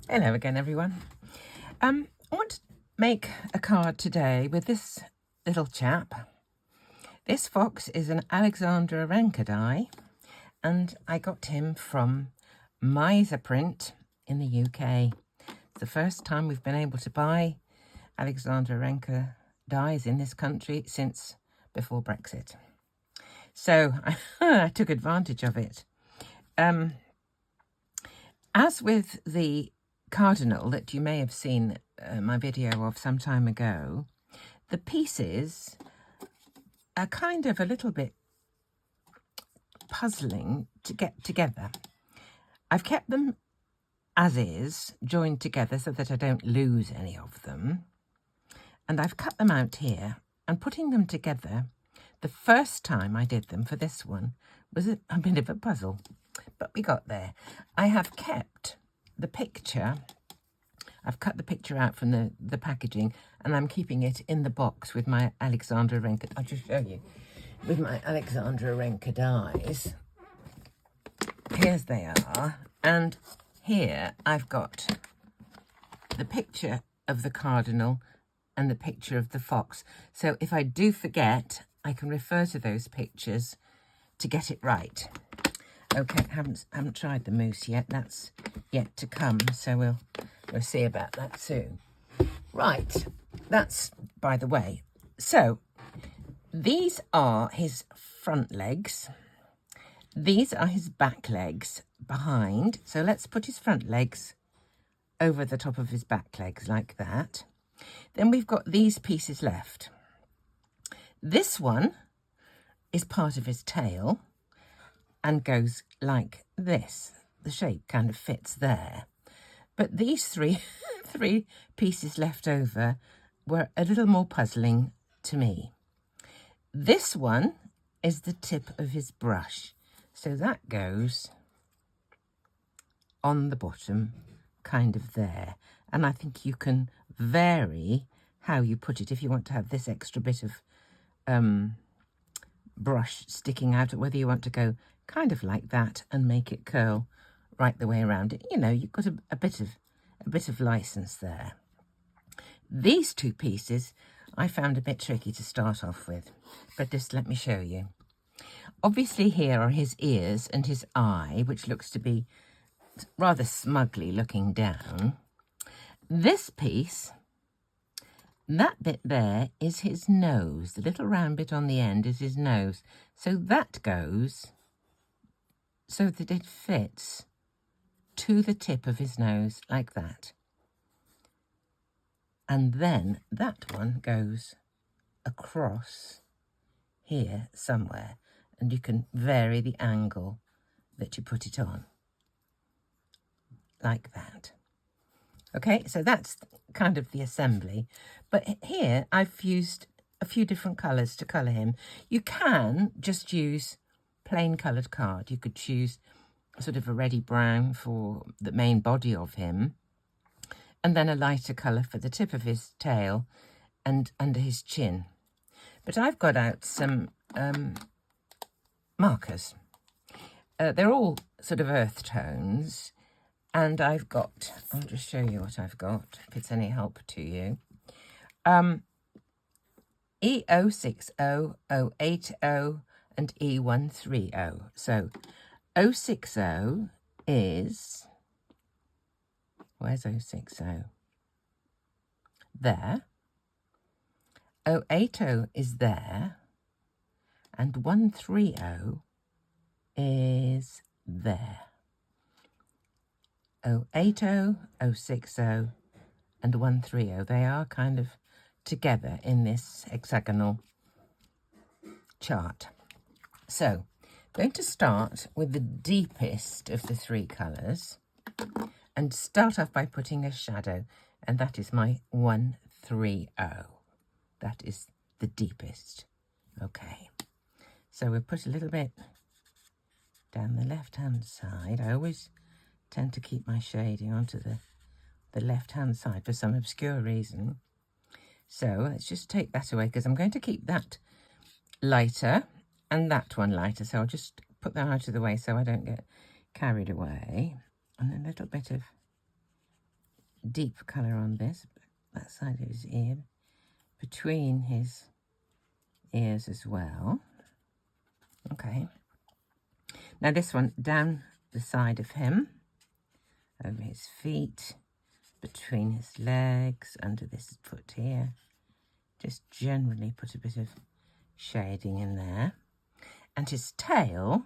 Hello again, everyone. I want to make a card today with this little chap. This fox is an Alexandre Renke die, and I got him from Miser Print in the UK. It's the first time we've been able to buy Alexandre Renke dies in this country since before Brexit. So I took advantage of it. As with the cardinal that you may have seen my video of some time ago, the pieces are kind of a little bit puzzling to get together. I've kept them as is, joined together so that I don't lose any of them. And I've cut them out here, and putting them together, the first time I did them for this one was a bit of a puzzle, but we got there. I have kept the picture. I've cut the picture out from the packaging, and I'm keeping it in the box with my Alexandre Renke. I'll just show you. With my Alexandre Renke dies. Here's they are. And here I've got the picture of the cardinal and the picture of the fox. So if I do forget, I can refer to those pictures to get it right. Okay, haven't tried the mousse yet. That's yet to come, so we'll see about that soon. Right, that's by the way. So these are his front legs. These are his back legs behind. So let's put his front legs over the top of his back legs like that. Then we've got these pieces left. This one is part of his tail and goes like this. The shape kind of fits there. But these three pieces left over were a little more puzzling to me. This one is the tip of his brush. So that goes on the bottom, kind of there. And I think you can vary how you put it if you want to have this extra bit of brush sticking out, whether you want to go kind of like that and make it curl right the way around it. You know, you've got a bit of license there. These two pieces I found a bit tricky to start off with, but just let me show you. Obviously here are his ears and his eye, which looks to be rather smugly looking down. This piece, that bit there is his nose. The little round bit on the end is his nose. So that goes so that it fits to the tip of his nose like that. And then that one goes across here somewhere, and you can vary the angle that you put it on like that. Okay, so that's kind of the assembly. But here I've used a few different colours to colour him. You can just use plain coloured card. You could choose sort of a reddy brown for the main body of him, and then a lighter colour for the tip of his tail and under his chin. But I've got out some markers. They're all sort of earth tones, and I've got, I'll just show you what I've got, if it's any help to you. E060, 080, and E130. So 060 is, where's 060? There. 080 is there. And 130 is there. 080, 060, and 130. They are kind of together in this hexagonal chart. So, I'm going to start with the deepest of the three colours and start off by putting a shadow, and that is my 130. That is the deepest. Okay, so we'll put a little bit down the left-hand side. I always tend to keep my shading onto the left-hand side for some obscure reason. So let's just take that away, because I'm going to keep that lighter and that one lighter. So I'll just put that out of the way so I don't get carried away. And a little bit of deep colour on this, that side of his ear, between his ears as well. Okay. Now this one down the side of him, over his feet, between his legs, under this foot here. Just generally put a bit of shading in there. And his tail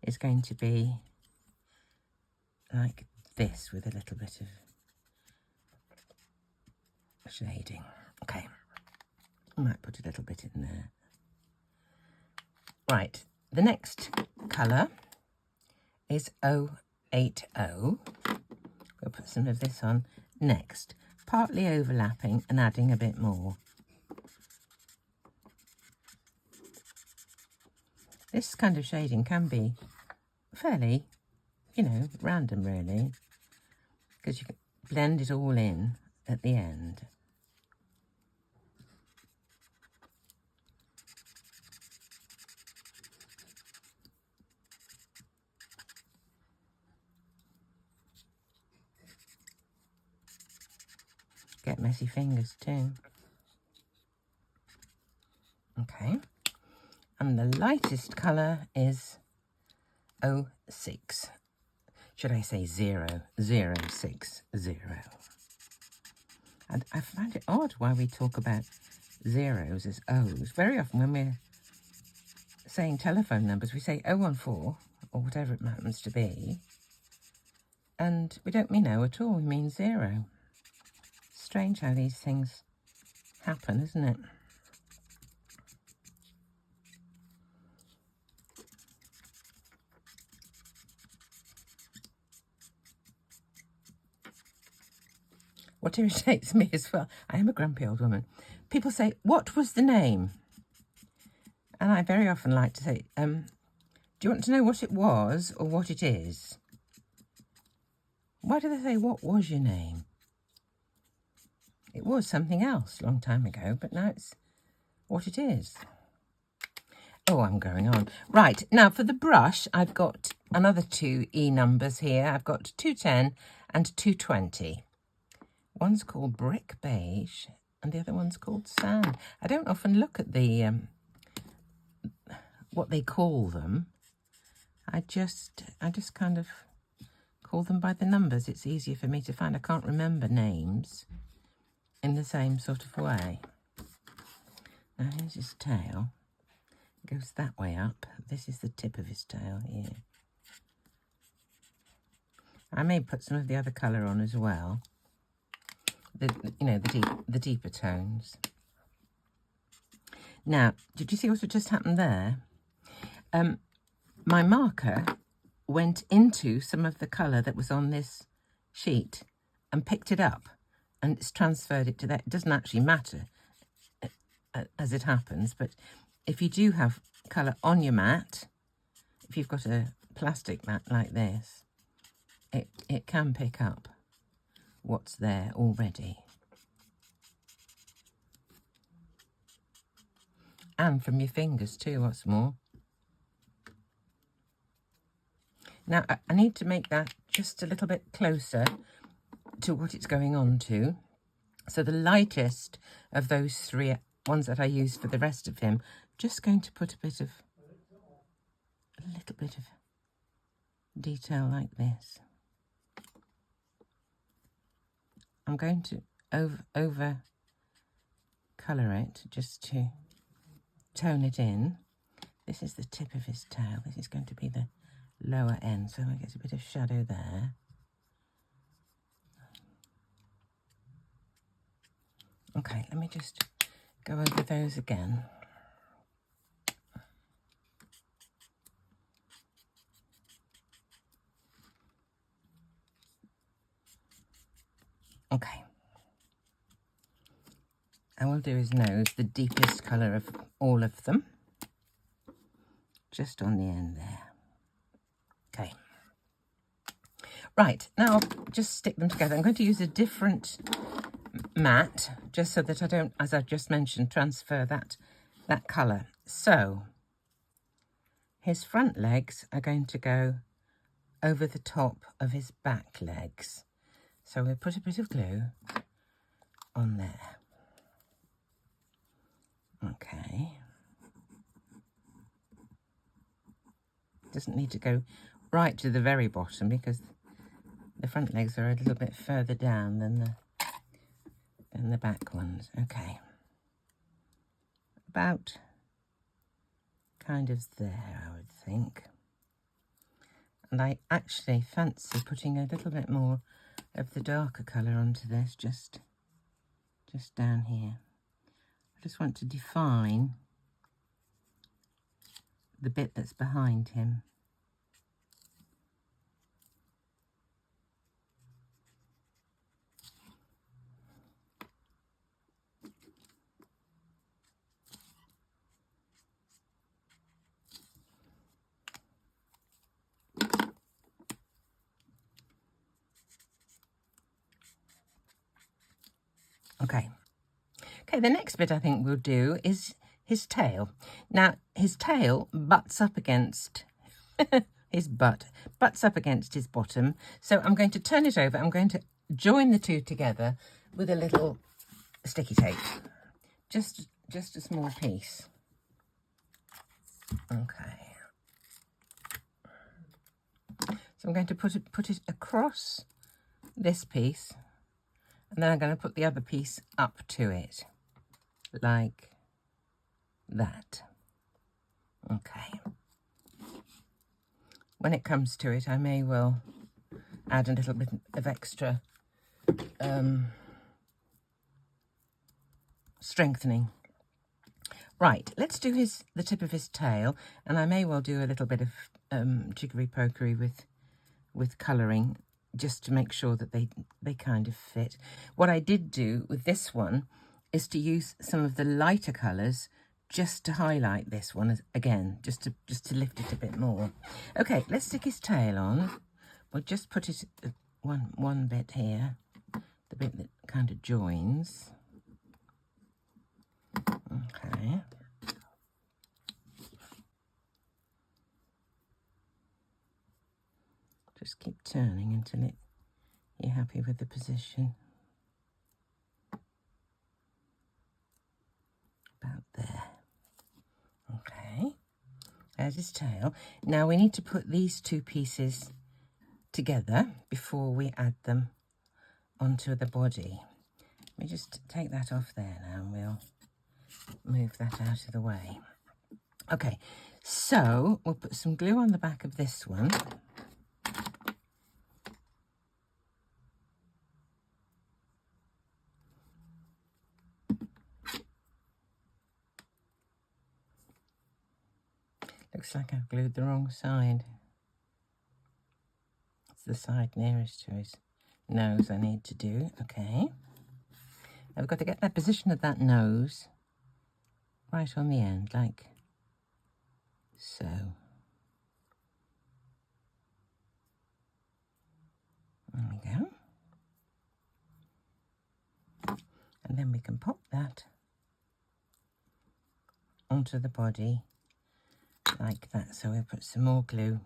is going to be like this with a little bit of shading. Okay, I might put a little bit in there. Right, the next colour is 080. We'll put some of this on next, partly overlapping and adding a bit more. This kind of shading can be fairly, you know, random really, because you can blend it all in at the end. Get messy fingers too. Okay, and the lightest colour is 06. Should I say 0060? And I find it odd why we talk about zeros as O's. Very often when we're saying telephone numbers, we say 014 or whatever it happens to be, and we don't mean O at all, we mean 0. Strange how these things happen, isn't it? What irritates me as well, I am a grumpy old woman. People say, what was the name? And I very often like to say, do you want to know what it was or what it is? Why do they say, what was your name? It was something else a long time ago, but now it's what it is. Oh, I'm going on. Right, now for the brush, I've got another 2 E numbers here. I've got 210 and 220. One's called Brick Beige and the other one's called Sand. I don't often look at the what they call them. I just kind of call them by the numbers. It's easier for me to find. I can't remember names in the same sort of way. Now here's his tail. It goes that way up. This is the tip of his tail here. I may put some of the other colour on as well. The deeper tones. Now, did you see what had just happened there? My marker went into some of the colour that was on this sheet and picked it up, and it's transferred it to that. It doesn't actually matter as it happens, but if you do have colour on your mat, if you've got a plastic mat like this, it can pick up what's there already. And from your fingers too, what's more. Now, I need to make that just a little bit closer to what it's going on to. So the lightest of those 3 ones that I use for the rest of him, just going to put a little bit of detail like this. I'm going to over colour it just to tone it in. This is the tip of his tail. This is going to be the lower end, so I get a bit of shadow there. Okay, let me just go over those again. Okay. I will do his nose, the deepest colour of all of them, just on the end there. Okay. Right, now I'll just stick them together. I'm going to use a different mat, just so that I don't, as I've just mentioned, transfer that colour. So, his front legs are going to go over the top of his back legs. So we'll put a bit of glue on there. Okay. Doesn't need to go right to the very bottom because the front legs are a little bit further down than the back ones. Okay. About kind of there, I would think. And I actually fancy putting a little bit more of the darker colour onto this, just down here. I just want to define the bit that's behind him. Okay. Okay, the next bit I think we'll do is his tail. Now, his tail butts up against his butt, butts up against his bottom. So I'm going to turn it over. I'm going to join the two together with a little sticky tape. Just a small piece. Okay. So I'm going to put it across this piece. And then I'm going to put the other piece up to it, like that. Okay. When it comes to it, I may well add a little bit of extra strengthening. Right, let's do the tip of his tail, and I may well do a little bit of jiggery-pokery with colouring, just to make sure that they kind of fit. What I did do with this one is to use some of the lighter colours just to highlight this one again, just to lift it a bit more. Okay, let's stick his tail on. We'll just put it one bit here, the bit that kind of joins. Okay. Just keep turning until you're happy with the position. About there. Okay, there's his tail. Now we need to put these two pieces together before we add them onto the body. Let me just take that off there now and we'll move that out of the way. Okay, so we'll put some glue on the back of this one. Looks like I've glued the wrong side. It's the side nearest to his nose I need to do. Okay. I've got to get that position of that nose right on the end, like so. There we go. And then we can pop that onto the body like that. So we'll put some more glue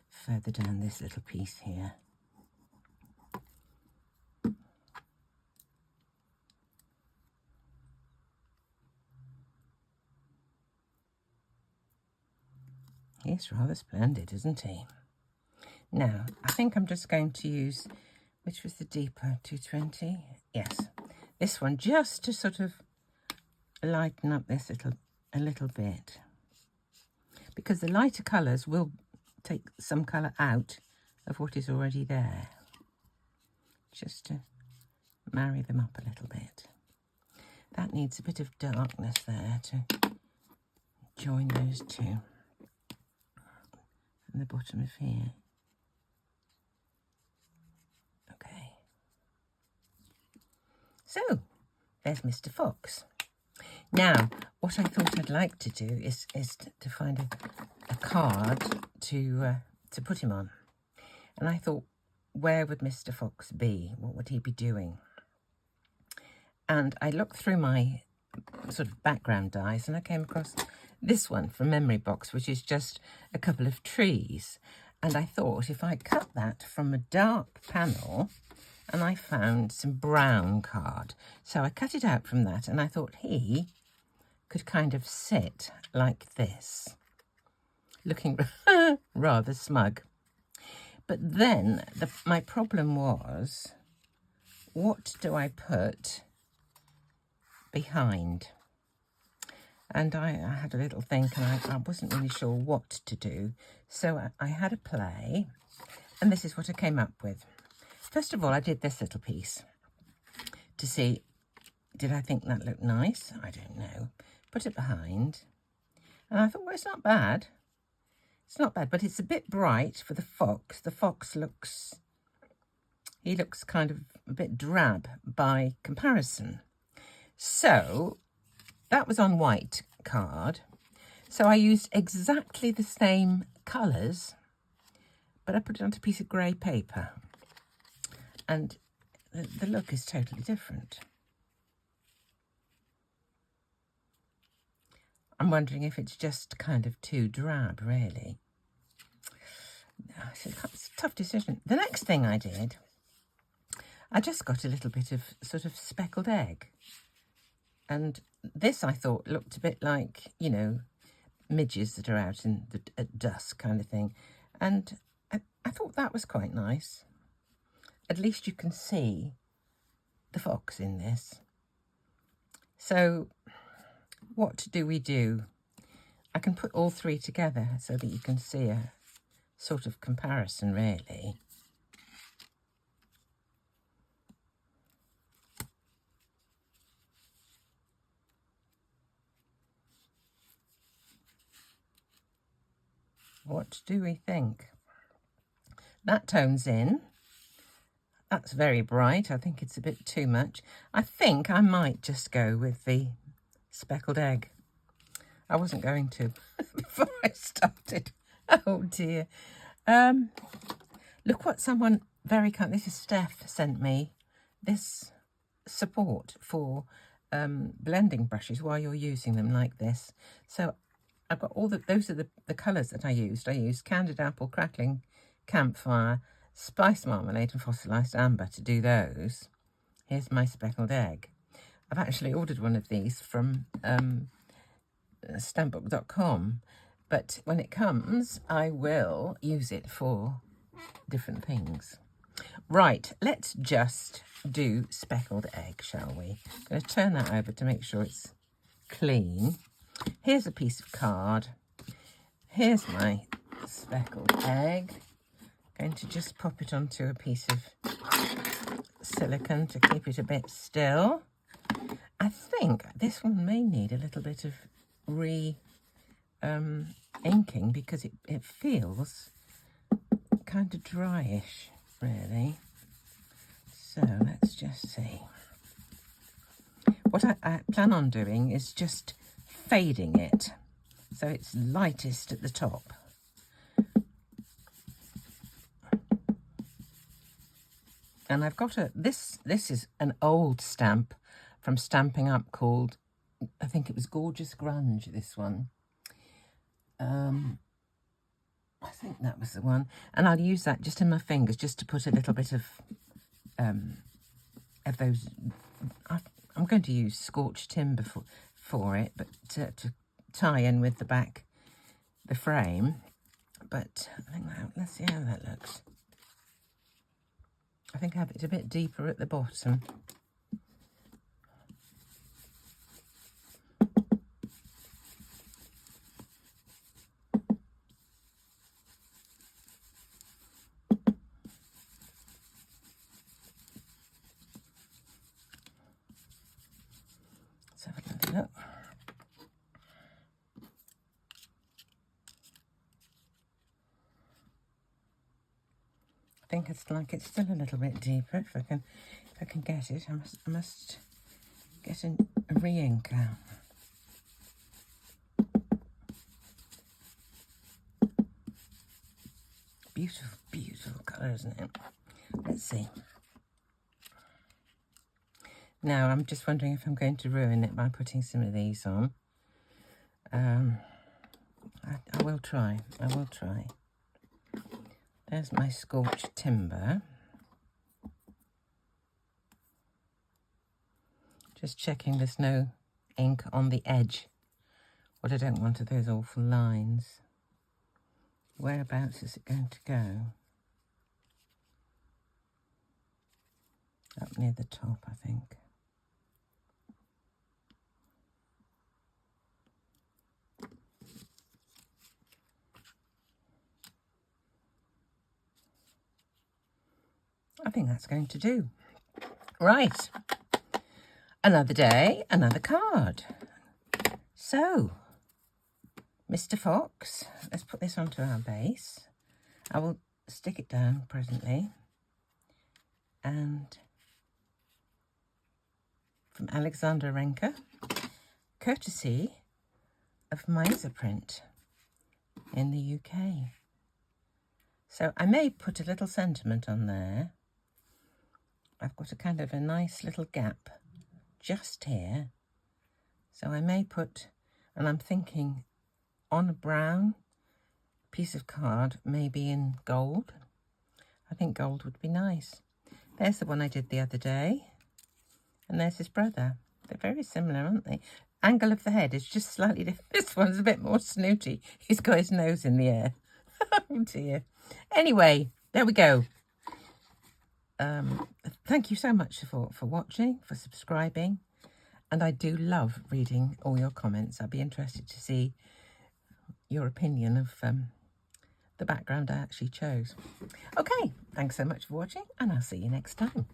further down this little piece here. He's rather splendid, isn't he? Now, I think I'm just going to use, which was the deeper 220? Yes, this one, just to sort of lighten up this a little bit. Because the lighter colours will take some colour out of what is already there. Just to marry them up a little bit. That needs a bit of darkness there to join those two. From the bottom of here. Okay. So, there's Mr. Fox. Now, what I thought I'd like to do is to find a card to put him on. And I thought, where would Mr. Fox be? What would he be doing? And I looked through my sort of background dies and I came across this one from Memory Box, which is just a couple of trees. And I thought if I cut that from a dark panel, and I found some brown card. So I cut it out from that, and I thought he could kind of sit like this, looking rather smug. But then my problem was, what do I put behind? And I had a little think, and I wasn't really sure what to do. So I had a play, and this is what I came up with. First of all, I did this little piece to see, did I think that looked nice? I don't know. Put it behind, and I thought, well, it's not bad. It's not bad, but it's a bit bright for the fox. The fox looks, he looks kind of a bit drab by comparison. So that was on white card. So I used exactly the same colours, but I put it onto a piece of grey paper. And the look is totally different. I'm wondering if it's just kind of too drab, really. It's a tough decision. The next thing I did, I just got a little bit of sort of speckled egg. And this, I thought, looked a bit like, you know, midges that are out at dusk kind of thing. And I thought that was quite nice. At least you can see the fox in this. So what do we do? I can put all three together so that you can see a sort of comparison, really. What do we think? That tones in. That's very bright. I think it's a bit too much. I think I might just go with the speckled egg. I wasn't going to before I started. Oh dear. Look what someone very kind, this is Steph, sent me this support for blending brushes while you're using them like this. So I've got all those are the colours that I used. I used Candied Apple, Crackling Campfire, Spice Marmalade and Fossilised Amber to do those. Here's my speckled egg. I've actually ordered one of these from stampbook.com, but when it comes, I will use it for different things. Right, let's just do speckled egg, shall we? I'm going to turn that over to make sure it's clean. Here's a piece of card. Here's my speckled egg. Going to just pop it onto a piece of silicone to keep it a bit still. I think this one may need a little bit of inking because it feels kind of dryish, really. So let's just see. What I plan on doing is just fading it so it's lightest at the top. And I've got this is an old stamp from Stampin' Up called, I think it was Gorgeous Grunge, this one. I think that was the one. And I'll use that just in my fingers just to put a little bit of those. I'm going to use scorched timber for it, but to tie in with the frame. But I think let's see how that looks. I think I have it a bit deeper at the bottom. Let's have another look. I think it's like it's still a little bit deeper. If I can get it, I must get a re-ink out. Beautiful, beautiful colour, isn't it? Let's see. Now I'm just wondering if I'm going to ruin it by putting some of these on. I will try. I will try. There's my scorched timber. Just checking there's no ink on the edge. What I don't want are those awful lines. Whereabouts is it going to go? Up near the top, I think. I think that's going to do. Right. Another day, another card. So, Mr. Fox, let's put this onto our base. I will stick it down presently. And from Alexandre Renke, courtesy of Miser Print in the UK. So I may put a little sentiment on there. I've got a kind of a nice little gap just here. So I may put, and I'm thinking on a brown piece of card, maybe in gold. I think gold would be nice. There's the one I did the other day. And there's his brother. They're very similar, aren't they? Angle of the head is just slightly different. This one's a bit more snooty. He's got his nose in the air. Oh dear. Anyway, there we go. Thank you so much for watching, for subscribing. And I do love reading all your comments. I'd be interested to see your opinion of the background I actually chose. Okay, thanks so much for watching, and I'll see you next time.